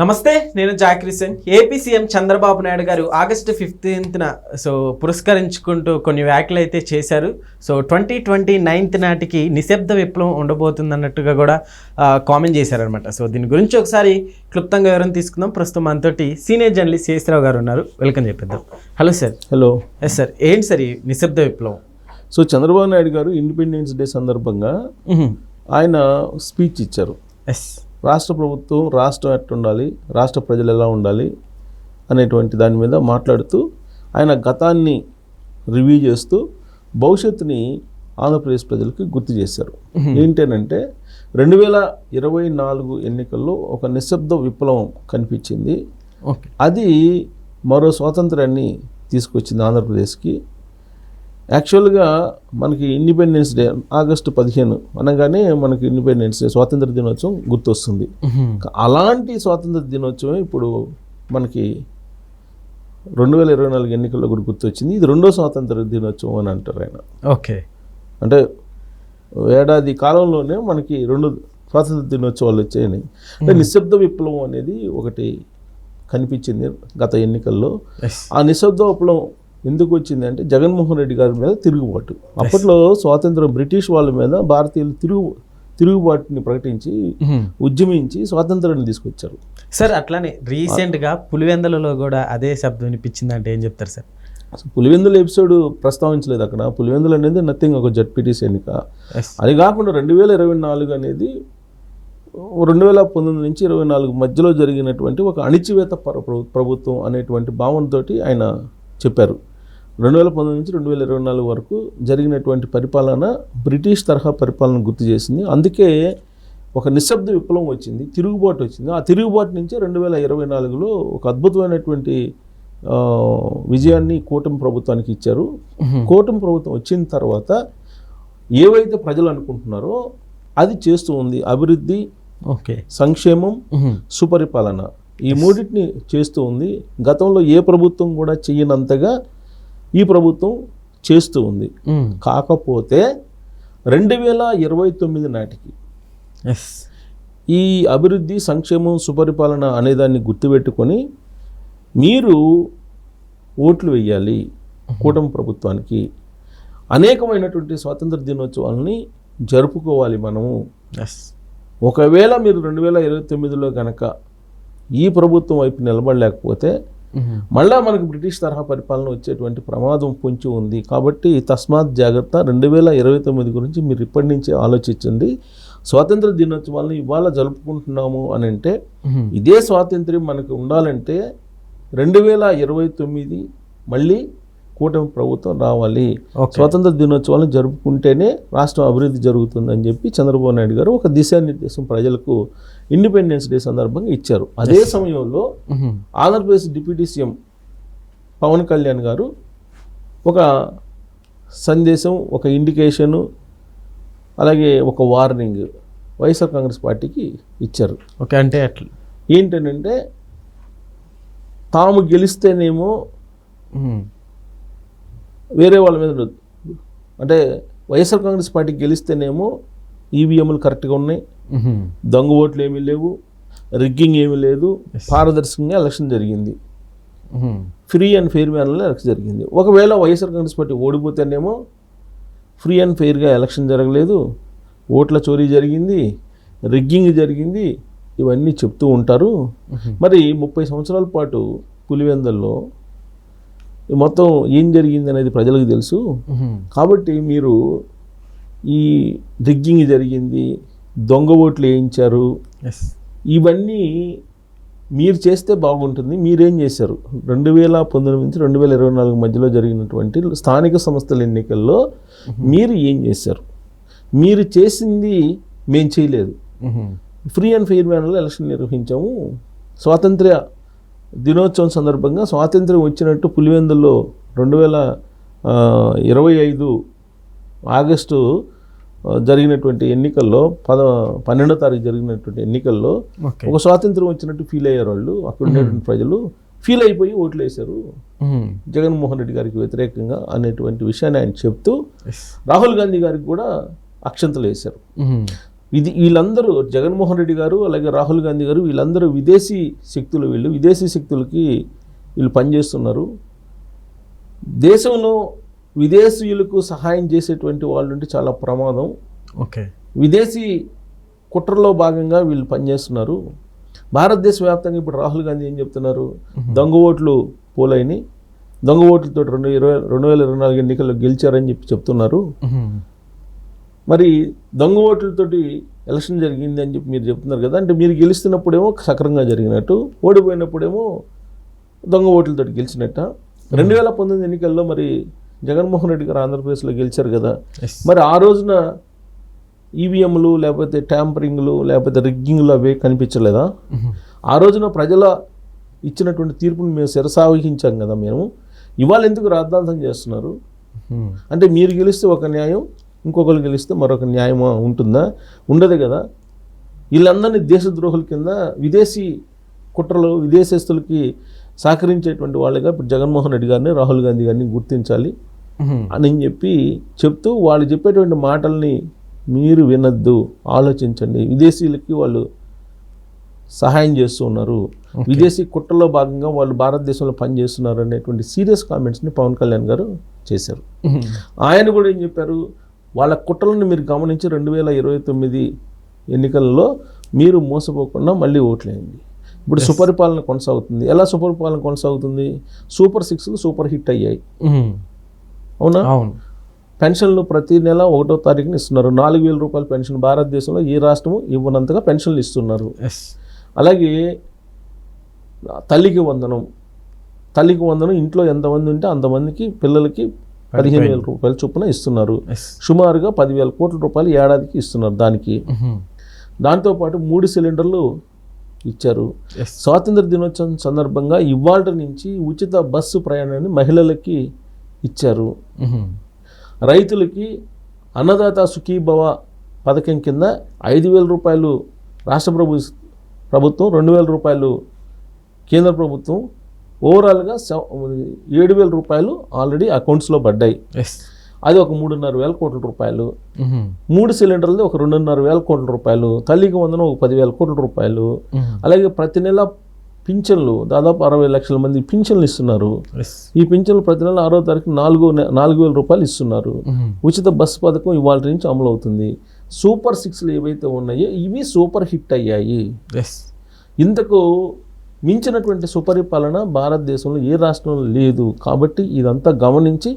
నమస్తే, నేను జాకిరిసన్. AP CM Chandrababu Naidu గారు ఆగస్టు 15న పురస్కరించుకుంటూ కొన్ని వ్యాఖ్యలు అయితే చేశారు. 2029 నాటికి నిశ్శబ్ద విప్లవం ఉండబోతుందన్నట్టుగా కూడా కామెంట్ చేశారనమాట. దీని గురించి ఒకసారి క్లుప్తంగా వివరణ తీసుకుందాం. ప్రస్తుతం మనతోటి సీనియర్ జర్నలిస్ట్ శేషరావు గారు ఉన్నారు. వెల్కమ్ చెప్పిద్దాం. Hello sir. Hello. Yes sir, ఏంటి సార్ ఈ నిశ్శబ్ద విప్లవం? చంద్రబాబు నాయుడు గారు ఇండిపెండెన్స్ డే సందర్భంగా ఆయన స్పీచ్ ఇచ్చారు. ఎస్, రాష్ట్ర ప్రభుత్వం, రాష్ట్రం ఎట్టుండాలి, రాష్ట్ర ప్రజలు ఎలా ఉండాలి అనేటువంటి దాని మీద మాట్లాడుతూ ఆయన గతాన్ని రివ్యూ చేస్తూ భవిష్యత్తుని ఆంధ్రప్రదేశ్ ప్రజలకు గుర్తు చేశారు. ఏంటంటే 2024 ఎన్నికల్లో ఒక నిశ్శబ్ద విప్లవం కనిపించింది. అది మరో స్వాతంత్రాన్ని తీసుకొచ్చింది ఆంధ్రప్రదేశ్కి. యాక్చువల్గా మనకి ఇండిపెండెన్స్ డే ఆగస్టు 15 అనగానే మనకి ఇండిపెండెన్స్ డే, స్వాతంత్ర దినోత్సవం గుర్తొస్తుంది. అలాంటి స్వాతంత్ర దినోత్సవం ఇప్పుడు మనకి 2024 ఎన్నికల్లో కూడా గుర్తొచ్చింది. ఇది రెండో స్వాతంత్ర దినోత్సవం అని అంటారు ఆయన. ఓకే, అంటే ఏడాది కాలంలోనే మనకి 2 స్వాతంత్ర దినోత్సవాలు వచ్చాయని. అంటే నిశ్శబ్ద విప్లవం అనేది ఒకటి కనిపించింది గత ఎన్నికల్లో. ఆ నిశ్శబ్ద విప్లవం ఎందుకు వచ్చింది అంటే జగన్మోహన్ రెడ్డి గారి మీద తిరుగుబాటు. అప్పట్లో స్వాతంత్రం బ్రిటిష్ వాళ్ళ మీద భారతీయులు తిరుగుబాటుని ప్రకటించి ఉద్యమించి స్వాతంత్రాన్ని తీసుకొచ్చారు. సార్, అట్లానే రీసెంట్గా పులివెందులలో కూడా అదే శబ్దం వినిపించింది అంటే ఏం చెప్తారు సార్? పులివెందుల ఎపిసోడ్ ప్రస్తావించలేదు అక్కడ. పులివెందులు అనేది నథింగ్, ఒక జడ్పీటీసీ ఎన్నిక. అది కాకుండా 2024 అనేది 2019 నుంచి 2024 మధ్యలో జరిగినటువంటి ఒక అణిచివేత ప్రభుత్వం అనేటువంటి భావనతో ఆయన చెప్పారు. 2019 నుంచి 2024 వరకు జరిగినటువంటి పరిపాలన బ్రిటిష్ తరహా పరిపాలన గుర్తు చేసింది. అందుకే ఒక నిశ్శబ్ద విప్లవం వచ్చింది, తిరుగుబాటు వచ్చింది. ఆ తిరుగుబాటు నుంచే 2024లో ఒక అద్భుతమైనటువంటి విజయాన్ని కూటమి ప్రభుత్వానికి ఇచ్చారు. కూటమి ప్రభుత్వం వచ్చిన తర్వాత ఏవైతే ప్రజలు అనుకుంటున్నారో అది చేస్తూ ఉంది. అభివృద్ధి, సంక్షేమం, సుపరిపాలన, ఈ మూడింటిని చేస్తూ ఉంది. గతంలో ఏ ప్రభుత్వం కూడా చేయనంతగా ఈ ప్రభుత్వం చేస్తూ ఉంది. కాకపోతే 2029 నాటికి ఈ అభివృద్ధి, సంక్షేమం, సుపరిపాలన అనేదాన్ని గుర్తుపెట్టుకొని మీరు ఓట్లు వేయాలి కూటమి ప్రభుత్వానికి. అనేకమైనటువంటి స్వాతంత్ర దినోత్సవాలని జరుపుకోవాలి మనము. ఒకవేళ మీరు 2029లో కనుక ఈ ప్రభుత్వం వైపు నిలబడలేకపోతే మళ్ళా మనకు బ్రిటిష్ తరహా పరిపాలన వచ్చేటువంటి ప్రమాదం పొంచి ఉంది. కాబట్టి తస్మాత్ జాగ్రత్త. 2029 గురించి మీరు ఇప్పటి నుంచే ఆలోచించండి. స్వాతంత్ర దినోత్సవాలను ఇవాళ జరుపుకుంటున్నాము అని అంటే ఇదే స్వాతంత్ర్యం మనకు ఉండాలంటే 2029 మళ్ళీ కూటమి ప్రభుత్వం రావాలి. స్వాతంత్ర దినోత్సవాలను జరుపుకుంటేనే రాష్ట్రం అభివృద్ధి జరుగుతుందని చెప్పి చంద్రబాబు నాయుడు గారు ఒక దిశానిర్దేశం ప్రజలకు ఇండిపెండెన్స్ డే సందర్భంగా ఇచ్చారు. అదే సమయంలో ఆంధ్రప్రదేశ్ డిప్యూటీ సీఎం పవన్ కళ్యాణ్ గారు ఒక సందేశం, ఒక ఇండికేషను, అలాగే ఒక వార్నింగ్ వైఎస్ఆర్ కాంగ్రెస్ పార్టీకి ఇచ్చారు. ఓకే, అంటే అట్లా ఏంటంటే తాము గెలిస్తేనేమో వేరే వాళ్ళ మీద, అంటే వైఎస్ఆర్ కాంగ్రెస్ పార్టీకి గెలిస్తేనేమో ఈవీఎంలు కరెక్ట్గా ఉన్నాయి, దొంగ ఓట్లు ఏమీ లేవు, రిగ్గింగ్ ఏమీ లేదు, పారదర్శకంగా ఎలక్షన్ జరిగింది, ఫ్రీ అండ్ ఫెయిర్ మ్యాన్లో ఎలక్షన్ జరిగింది. ఒకవేళ వైఎస్ఆర్ కాంగ్రెస్ పార్టీ ఓడిపోతేనేమో ఫ్రీ అండ్ ఫెయిర్గా ఎలక్షన్ జరగలేదు, ఓట్ల చోరీ జరిగింది, రిగ్గింగ్ జరిగింది, ఇవన్నీ చెప్తూ ఉంటారు. మరి 30 సంవత్సరాల పాటు పులివెందుల్లో మొత్తం ఏం జరిగింది అనేది ప్రజలకు తెలుసు. కాబట్టి మీరు ఈ రిగ్గింగ్ జరిగింది, దొంగ ఓట్లు వేయించారు, ఇవన్నీ మీరు చేస్తే బాగుంటుంది. మీరేం చేశారు? 2019 నుంచి 2024 మధ్యలో జరిగినటువంటి స్థానిక సంస్థల ఎన్నికల్లో మీరు ఏం చేశారు? మీరు చేసింది మేము చేయలేదు. ఫ్రీ అండ్ ఫెయిర్ మ్యాన్లో ఎలక్షన్ నిర్వహించాము. స్వాతంత్ర్య దినోత్సవం సందర్భంగా స్వాతంత్ర్యం వచ్చినట్టు పులివెందుల్లో 2025 ఆగస్టు జరిగినటువంటి ఎన్నికల్లో 12వ తారీఖు జరిగినటువంటి ఎన్నికల్లో ఒక స్వాతంత్రం వచ్చినట్టు ఫీల్ అయ్యారు వాళ్ళు. అక్కడ ఉండేటువంటి ప్రజలు ఫీల్ అయిపోయి ఓట్లు వేశారు జగన్మోహన్ రెడ్డి గారికి వ్యతిరేకంగా అనేటువంటి విషయాన్ని ఆయన చెప్తూ రాహుల్ గాంధీ గారికి కూడా అక్షంతలు వేశారు. వీళ్ళందరూ జగన్మోహన్ రెడ్డి గారు అలాగే రాహుల్ గాంధీ గారు వీళ్ళందరూ విదేశీ శక్తులు, విదేశీ శక్తులకి వీళ్ళు పనిచేస్తున్నారు. దేశంలో విదేశీయులకు సహాయం చేసేటువంటి వాళ్ళు ఉంటే చాలా ప్రమాదం. ఓకే, విదేశీ కుట్రలో భాగంగా వీళ్ళు పనిచేస్తున్నారు. భారతదేశ వ్యాప్తంగా ఇప్పుడు రాహుల్ గాంధీ ఏం చెప్తున్నారు, దొంగ ఓట్లు పోలైని, దొంగ ఓట్లతో 2024 ఎన్నికల్లో గెలిచారని చెప్పి చెప్తున్నారు. మరి దొంగ ఓట్లతోటి ఎలక్షన్ జరిగింది అని చెప్పి మీరు చెప్తున్నారు కదా, అంటే మీరు గెలుస్తున్నప్పుడేమో సక్రంగా జరిగినట్టు, ఓడిపోయినప్పుడేమో దొంగ ఓట్లతోటి గెలిచినట్ట. 2019 ఎన్నికల్లో మరి జగన్మోహన్ రెడ్డి గారు ఆంధ్రప్రదేశ్లో గెలిచారు కదా, మరి ఆ రోజున ఈవీఎంలు లేకపోతే ట్యాంపరింగ్లు లేకపోతే రిగ్గింగ్లు అవే కనిపించలేదా? ఆ రోజున ప్రజల ఇచ్చినటువంటి తీర్పుని మేము శిరసావహించాం కదా మేము. ఇవాళ ఎందుకు రాద్ధాంతం చేస్తున్నారు? అంటే మీరు గెలిస్తే ఒక న్యాయం, ఇంకొకరు గెలిస్తే మరొక న్యాయం ఉంటుందా? ఉండదు కదా. వీళ్ళందరినీ దేశద్రోహుల కింద, విదేశీ కుట్రలు, విదేశస్తులకి సహకరించేటువంటి వాళ్ళుగా ఇప్పుడు జగన్మోహన్ రెడ్డి గారిని, రాహుల్ గాంధీ గారిని గుర్తించాలి అని చెప్తూ వాళ్ళు చెప్పేటువంటి మాటల్ని మీరు వినద్దు, ఆలోచించండి. విదేశీయులకి వాళ్ళు సహాయం చేస్తూ ఉన్నారు, విదేశీ కుట్రలో భాగంగా వాళ్ళు భారతదేశంలో పనిచేస్తున్నారు అనేటువంటి సీరియస్ కామెంట్స్ని పవన్ కళ్యాణ్ గారు చేశారు. ఆయన కూడా ఏం చెప్పారు, వాళ్ళ కుట్రలను మీరు గమనించి 2029 ఎన్నికల్లో మీరు మోసపోకుండా మళ్ళీ ఓట్లేయండి. ఇప్పుడు సుపరిపాలన కొనసాగుతుంది. ఎలా సుపరిపాలన కొనసాగుతుంది? సూపర్ 6 సూపర్ హిట్ అయ్యాయి, అవునా? అవును. పెన్షన్లు ప్రతి నెల 1వ తారీఖున ఇస్తున్నారు. 4,000 రూపాయల పెన్షన్ భారతదేశంలో ఏ రాష్ట్రము ఇవ్వనంతగా పెన్షన్లు ఇస్తున్నారు. అలాగే తల్లికి వందనం ఇంట్లో ఎంతమంది ఉంటే అంతమందికి పిల్లలకి 15,000 రూపాయల చొప్పున ఇస్తున్నారు. సుమారుగా 10,000 కోట్ల రూపాయలు ఏడాదికి ఇస్తున్నారు. దాంతోపాటు 3 సిలిండర్లు ఇచ్చారు. స్వాతంత్ర దినోత్సవం సందర్భంగా ఇవాళ నుంచి ఉచిత బస్సు ప్రయాణాన్ని మహిళలకి ఇచ్చారు. రైతులకి అన్నదాత సుఖీభవ పథకం కింద 5,000 రూపాయలు రాష్ట్ర ప్రభుత్వం, 2,000 రూపాయలు కేంద్ర ప్రభుత్వం, ఓవరాల్గా 7,000 రూపాయలు ఆల్రెడీ అకౌంట్స్లో పడ్డాయి. అది ఒక 3,500 కోట్ల రూపాయలు. 3 సిలిండర్లది ఒక 2,500 కోట్ల రూపాయలు. తల్లికి వందనం ఒక 10,000 కోట్ల రూపాయలు. అలాగే ప్రతి నెల పింఛన్లు దాదాపు 60 లక్షల మంది పింఛన్లు ఇస్తున్నారు. ఈ పింఛన్లు ప్రతి నెల 6వ తారీఖు 4,000 రూపాయలు ఇస్తున్నారు. ఉచిత బస్సు పథకం ఇవాళ నుంచి అమలు అవుతుంది. సూపర్ 6లు ఏవైతే ఉన్నాయో ఇవి సూపర్ హిట్ అయ్యాయి. ఇంతకు మించినటువంటి సుపరిపాలన భారతదేశంలో ఏ రాష్ట్రంలో లేదు. కాబట్టి ఇదంతా గమనించి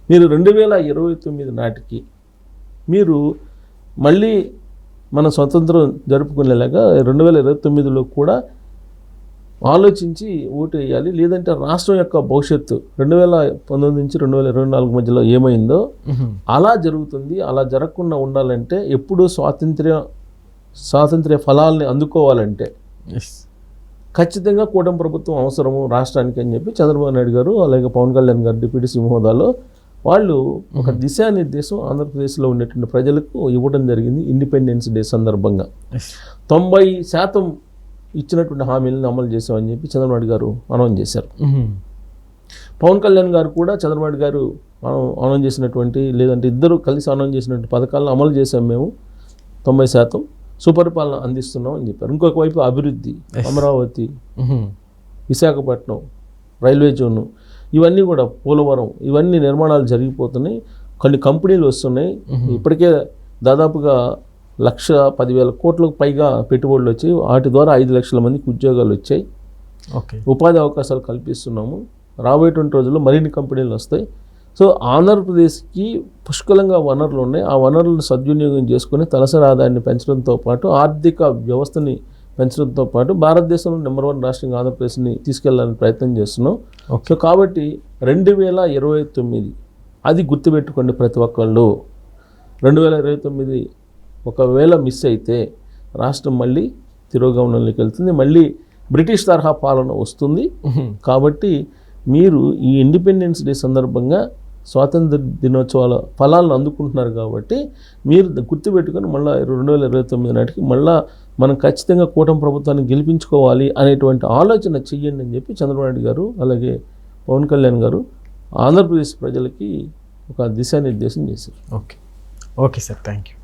మీరు 2029 నాటికి మీరు మళ్ళీ మన స్వతంత్రం జరుపుకునేలాగా 2029లో కూడా ఆలోచించి ఓటు వేయాలి. లేదంటే రాష్ట్రం యొక్క భవిష్యత్తు 2019 నుంచి 2024 మధ్యలో ఏమైందో అలా జరుగుతుంది. అలా జరగకుండా ఉండాలంటే ఎప్పుడూ స్వాతంత్ర్య ఫలాల్ని అందుకోవాలంటే ఖచ్చితంగా కూటమి ప్రభుత్వం అవసరము రాష్ట్రానికి అని చెప్పి చంద్రబాబు నాయుడు గారు అలాగే పవన్ కళ్యాణ్ గారు డిప్యూటీ సీఎం హోదాలో వాళ్ళు ఒక దిశానిర్దేశం ఆంధ్రప్రదేశ్లో ఉండేటువంటి ప్రజలకు ఇవ్వడం జరిగింది. ఇండిపెండెన్స్ డే సందర్భంగా 90% ఇచ్చినటువంటి హామీలను అమలు చేసామని చెప్పి చంద్రబాబు గారు అనౌన్స్ చేశారు. పవన్ కళ్యాణ్ గారు కూడా చంద్రబాబు గారు అనౌన్స్ చేసినటువంటి, లేదంటే ఇద్దరు కలిసి అనౌన్స్ చేసినటువంటి పథకాలను అమలు చేసాం, మేము 90% సుపరిపాలన అందిస్తున్నాం అని చెప్పారు. ఇంకొక వైపు అభివృద్ధి, అమరావతి, విశాఖపట్నం రైల్వే జోను, ఇవన్నీ కూడా పోలవరం, ఇవన్నీ నిర్మాణాలు జరిగిపోతున్నాయి. కొన్ని కంపెనీలు వస్తున్నాయి. ఇప్పటికే దాదాపుగా 1,10,000 కోట్లకు పైగా పెట్టుబడులు వచ్చాయి. వాటి ద్వారా 5 లక్షల మందికి ఉద్యోగాలు వచ్చాయి. ఉపాధి అవకాశాలు కల్పిస్తున్నాము. రాబోయేటువంటి రోజుల్లో మరిన్ని కంపెనీలు వస్తాయి. సో ఆంధ్రప్రదేశ్కి పుష్కలంగా వనరులు ఉన్నాయి. ఆ వనరులను సద్వినియోగం చేసుకుని తలసరి ఆదాయాన్ని పెంచడంతో పాటు ఆర్థిక వ్యవస్థని పెంచడంతో పాటు భారతదేశంలో నెంబర్ 1 రాష్ట్రంగా ఆంధ్రప్రదేశ్ని తీసుకెళ్లాలని ప్రయత్నం చేస్తున్నాం. సో కాబట్టి 2029 అది గుర్తుపెట్టుకోండి ప్రతి ఒక్కళ్ళు. 2029 ఒకవేళ మిస్ అయితే రాష్ట్రం మళ్ళీ తిరోగమనంలోకి వెళ్తుంది, మళ్ళీ బ్రిటిష్ తరహా పాలన వస్తుంది. కాబట్టి మీరు ఈ ఇండిపెండెన్స్ డే సందర్భంగా స్వాతంత్ర దినోత్సవాల ఫలాలను అందుకుంటున్నారు. కాబట్టి మీరు గుర్తుపెట్టుకొని మళ్ళీ 2029 నాటికి మళ్ళీ మనం ఖచ్చితంగా కూటమి ప్రభుత్వాన్ని గెలిపించుకోవాలి అనేటువంటి ఆలోచన చెయ్యండి అని చెప్పి చంద్రబాబు నాయుడు గారు అలాగే పవన్ కళ్యాణ్ గారు ఆంధ్రప్రదేశ్ ప్రజలకి ఒక దిశానిర్దేశం చేశారు. Okay sir, thank you.